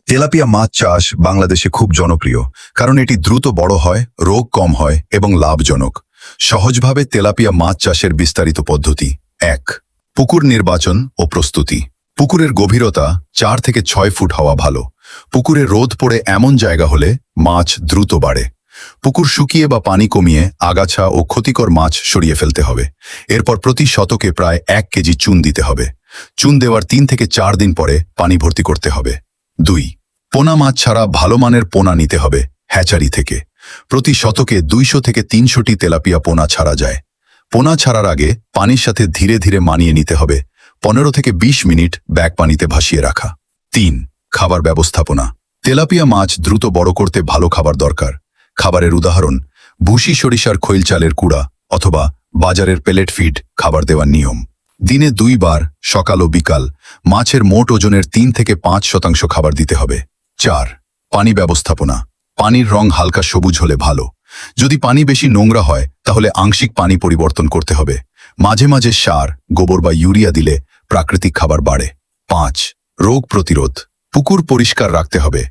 Tilapia মাছ চাষ বাংলাদেশে খুব জনপ্রিয়, কারণ এটি দ্রুত বড় হয়, রোগ কম হয় এবং লাভজনক। সহজভাবে তেলাপিয়া মাছ চাষের বিস্তারিত পদ্ধতি। ১. পুকুর নির্বাচন ও প্রস্তুতি। পুকুরের গভীরতা 4 থেকে 6 ফুট হওয়া ভালো। পুকুরে রোদ পড়ে এমন জায়গা হলে মাছ দ্রুত বাড়ে। পুকুর শুকিয়ে বা পানি কমিয়ে আগাছা ও ক্ষতিকর মাছ সরিয়ে ফেলতে হবে। এরপর প্রতি শতকে প্রায় 1 কেজি চুন দিতে হবে। চুন দেওয়ার 3 থেকে 4 দিন পরে পানি ভর্তি করতে হবে। 2. পোনা মাছ ছাড়া ভালো মানের পোনা নিতে হবে হ্যাচারি থেকে। প্রতি শতকে 200 থেকে 300টি তেলাপিয়া পোনা ছাড়া যায়। পোনা ছাড়ার আগে পানির সাথে ধীরে ধীরে মানিয়ে নিতে হবে। 15 থেকে 20 মিনিট ব্যাগ পানিতে ভাসিয়ে রাখা। 3. খাবার ব্যবস্থাপনা। তেলাপিয়া মাছ দ্রুত বড় করতে ভালো খাবার দরকার। খাবারের উদাহরণ: ভুসি সরিষার খৈল চালের কুড়া অথবা বাজারের পেলেট ফিড খাবার দেওয়ার নিয়ম। দিনে 2 বার, সকাল ও বিকাল। মাছের মোট ওজনের 3 থেকে 5% খাবার দিতে হবে। 4. পানি ব্যবস্থাপনা। পানির রং হালকা সবুজ হলে ভালো। যদি পানি বেশি নোংরা হয় তাহলে আংশিক পানি পরিবর্তন করতে হবে। মাঝে মাঝে সার, গোবর বা ইউরিয়া দিলে প্রাকৃতিক খাবার বাড়ে। 5. রোগ প্রতিরোধ। পুকুর পরিষ্কার রাখতে হবে।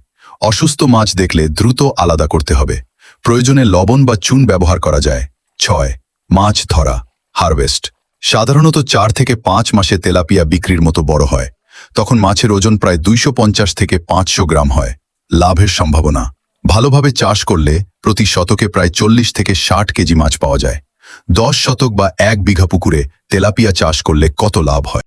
অসুস্থ মাছ দেখলে দ্রুত আলাদা করতে হবে। প্রয়োজনে লবণ বা চুন ব্যবহার করা যায়। 6. মাছ ধরা, হারভেস্ট। সাধারণত 4 থেকে 5 মাসে তেলাপিয়া বিক্রির মতো বড় হয়। তখন মাছের ওজন প্রায় 250 থেকে 500 গ্রাম হয়। লাভের সম্ভাবনা: ভালোভাবে চাষ করলে প্রতি শতকে প্রায় 40 থেকে 60 কেজি মাছ পাওয়া যায়। 10 শতক বা 1 বিঘা পুকুরে তেলাপিয়া চাষ করলে কত লাভ হয়?